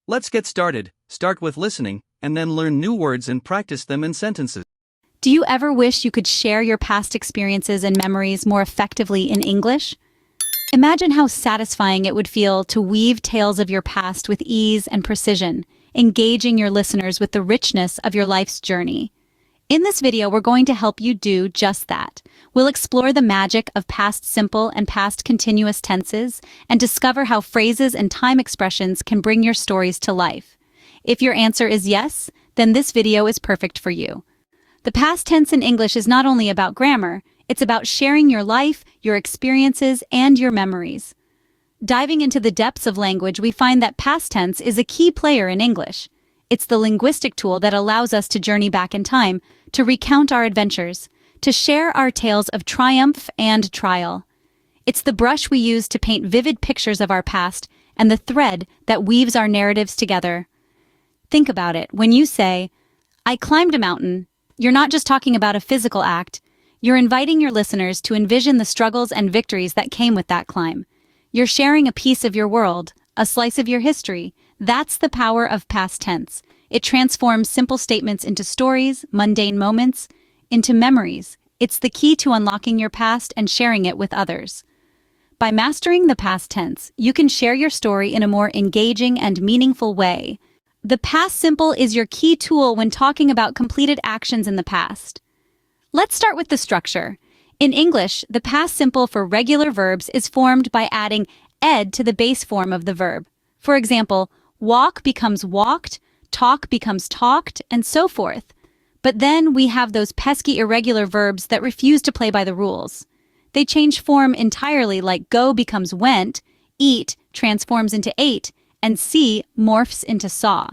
Let's get started. Start with listening, and then learn new words and practice them in sentences. Do you ever wish you could share your past experiences and memories more effectively in English? Imagine how satisfying it would feel to weave tales of your past with ease and precision, engaging your listeners with the richness of your life's journey. In this video, we're going to help you do just that. We'll explore the magic of past simple and past continuous tenses and discover how phrases and time expressions can bring your stories to life. If your answer is yes, then this video is perfect for you. The past tense in English is not only about grammar, it's about sharing your life, your experiences, and your memories. Diving into the depths of language, we find that past tense is a key player in English. It's the linguistic tool that allows us to journey back in time, to recount our adventures, to share our tales of triumph and trial. It's the brush we use to paint vivid pictures of our past and the thread that weaves our narratives together. Think about it. When you say, "I climbed a mountain," you're not just talking about a physical act. You're inviting your listeners to envision the struggles and victories that came with that climb. You're sharing a piece of your world, a slice of your history. That's the power of past tense. It transforms simple statements into stories, mundane moments, into memories. It's the key to unlocking your past and sharing it with others. By mastering the past tense, you can share your story in a more engaging and meaningful way. The past simple is your key tool when talking about completed actions in the past. Let's start with the structure. In English, the past simple for regular verbs is formed by adding ed to the base form of the verb. For example, walk becomes walked, talk becomes talked, and so forth. But then we have those pesky irregular verbs that refuse to play by the rules. They change form entirely, like go becomes went, eat transforms into ate, and see morphs into saw.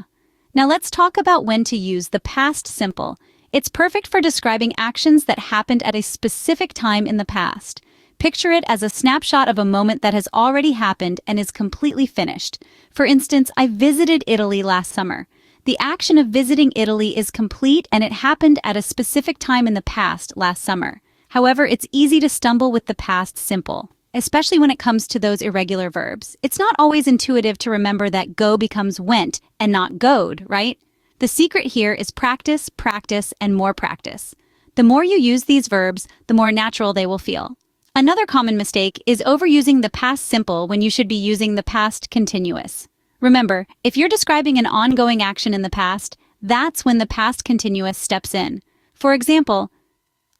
Now let's talk about when to use the past simple. It's perfect for describing actions that happened at a specific time in the past. Picture it as a snapshot of a moment that has already happened and is completely finished. For instance, I visited Italy last summer. The action of visiting Italy is complete and it happened at a specific time in the past last summer. However, it's easy to stumble with the past simple, especially when it comes to those irregular verbs. It's not always intuitive to remember that go becomes went and not goed, right? The secret here is practice, practice, and more practice. The more you use these verbs, the more natural they will feel. Another common mistake is overusing the past simple when you should be using the past continuous. Remember, if you're describing an ongoing action in the past, that's when the past continuous steps in. For example,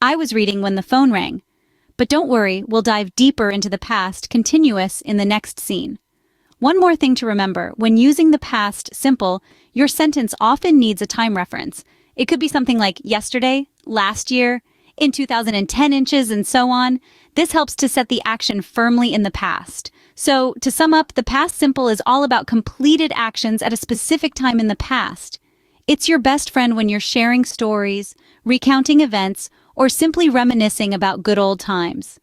I was reading when the phone rang. But don't worry, we'll dive deeper into the past continuous in the next scene. One more thing to remember, when using the past simple, your sentence often needs a time reference. It could be something like yesterday, last year, in 2010 inches, and so on. This helps to set the action firmly in the past. So, to sum up, the past simple is all about completed actions at a specific time in the past. It's your best friend when you're sharing stories, recounting events, or simply reminiscing about good old times.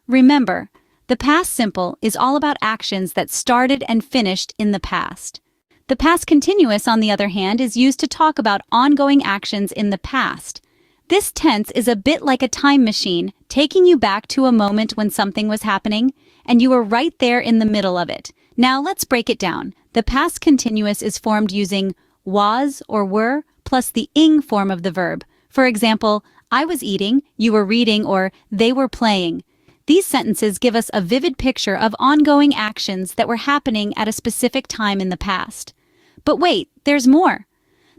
Remember, the past simple is all about actions that started and finished in the past. The past continuous, on the other hand, is used to talk about ongoing actions in the past. This tense is a bit like a time machine, taking you back to a moment when something was happening, and you were right there in the middle of it. Now let's break it down. The past continuous is formed using was or were plus the ing form of the verb. For example, I was eating, you were reading, or they were playing. These sentences give us a vivid picture of ongoing actions that were happening at a specific time in the past. But wait, there's more.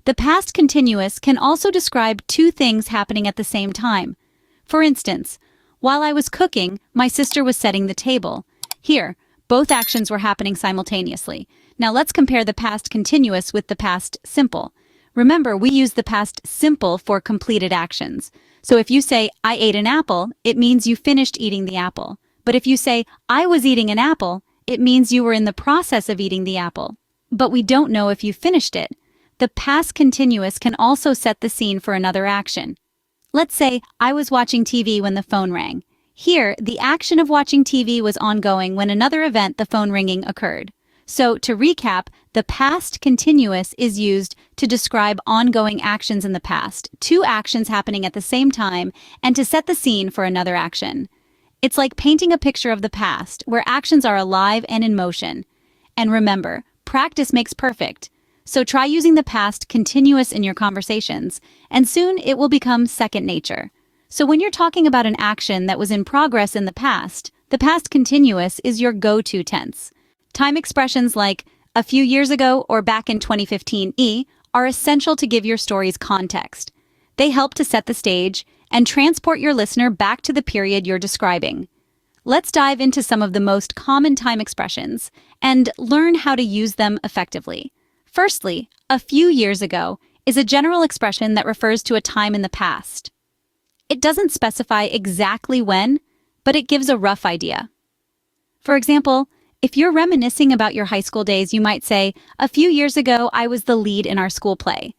The past continuous can also describe two things happening at the same time. For instance, while I was cooking, my sister was setting the table. Here, both actions were happening simultaneously. Now let's compare the past continuous with the past simple. Remember, we use the past simple for completed actions. So if you say, I ate an apple, it means you finished eating the apple. But if you say, I was eating an apple, it means you were in the process of eating the apple. But we don't know if you finished it. The past continuous can also set the scene for another action. Let's say, I was watching TV when the phone rang. Here, the action of watching TV was ongoing when another event, the phone ringing, occurred. So, to recap, the past continuous is used to describe ongoing actions in the past, two actions happening at the same time, and to set the scene for another action. It's like painting a picture of the past, where actions are alive and in motion. And remember, practice makes perfect. So try using the past continuous in your conversations, and soon it will become second nature. So when you're talking about an action that was in progress in the past continuous is your go-to tense. Time expressions like a few years ago or back in 2015 are essential to give your stories context. They help to set the stage and transport your listener back to the period you're describing. Let's dive into some of the most common time expressions and learn how to use them effectively. Firstly, a few years ago is a general expression that refers to a time in the past. It doesn't specify exactly when, but it gives a rough idea. For example, if you're reminiscing about your high school days, you might say, "A few years ago, I was the lead in our school play."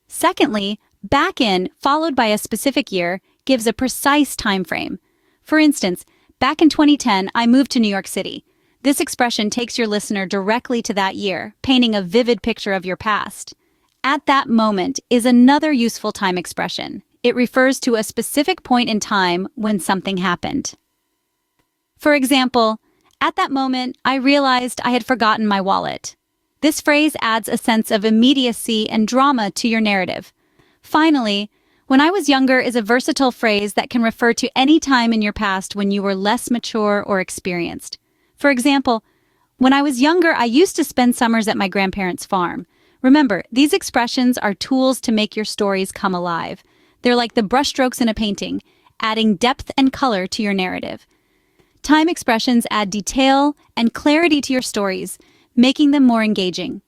Secondly, back in, followed by a specific year, gives a precise time frame. For instance, back in 2010, I moved to New York City. This expression takes your listener directly to that year, painting a vivid picture of your past. At that moment is another useful time expression. It refers to a specific point in time when something happened. For example, at that moment, I realized I had forgotten my wallet. This phrase adds a sense of immediacy and drama to your narrative. Finally, when I was younger is a versatile phrase that can refer to any time in your past when you were less mature or experienced. For example, when I was younger, I used to spend summers at my grandparents' farm. Remember, these expressions are tools to make your stories come alive. They're like the brushstrokes in a painting, adding depth and color to your narrative. Time expressions add detail and clarity to your stories, making them more engaging.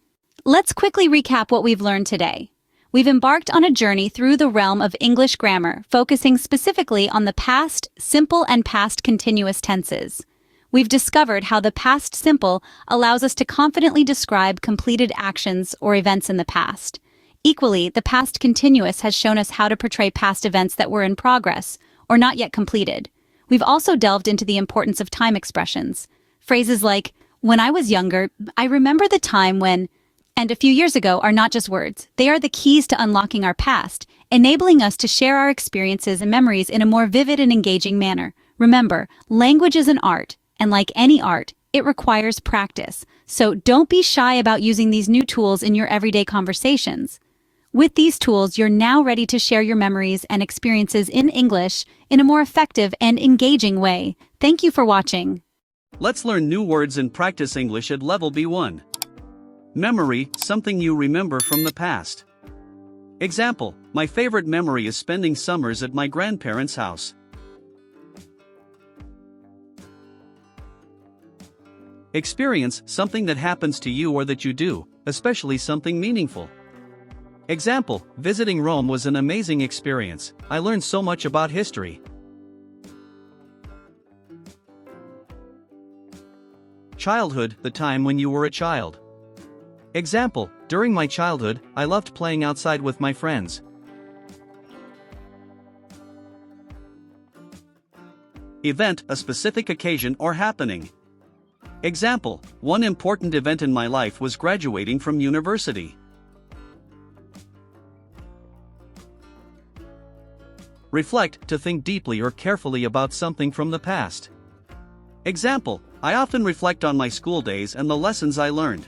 Let's quickly recap what we've learned today. We've embarked on a journey through the realm of English grammar, focusing specifically on the past simple and past continuous tenses. We've discovered how the past simple allows us to confidently describe completed actions or events in the past. Equally, the past continuous has shown us how to portray past events that were in progress or not yet completed. We've also delved into the importance of time expressions. Phrases like, "When I was younger, I remember the time when," and "a few years ago" are not just words. They are the keys to unlocking our past, enabling us to share our experiences and memories in a more vivid and engaging manner. Remember, language is an art, and like any art, it requires practice. So don't be shy about using these new tools in your everyday conversations. With these tools, you're now ready to share your memories and experiences in English in a more effective and engaging way. Thank you for watching. Let's learn new words and practice English at level B1. Memory, something you remember from the past. Example, my favorite memory is spending summers at my grandparents' house. Experience, something that happens to you or that you do, especially something meaningful. Example, visiting Rome was an amazing experience. I learned so much about history. Childhood, the time when you were a child. Example, during my childhood, I loved playing outside with my friends. Event, a specific occasion or happening. Example, one important event in my life was graduating from university. Reflect, to think deeply or carefully about something from the past. Example, I often reflect on my school days and the lessons I learned.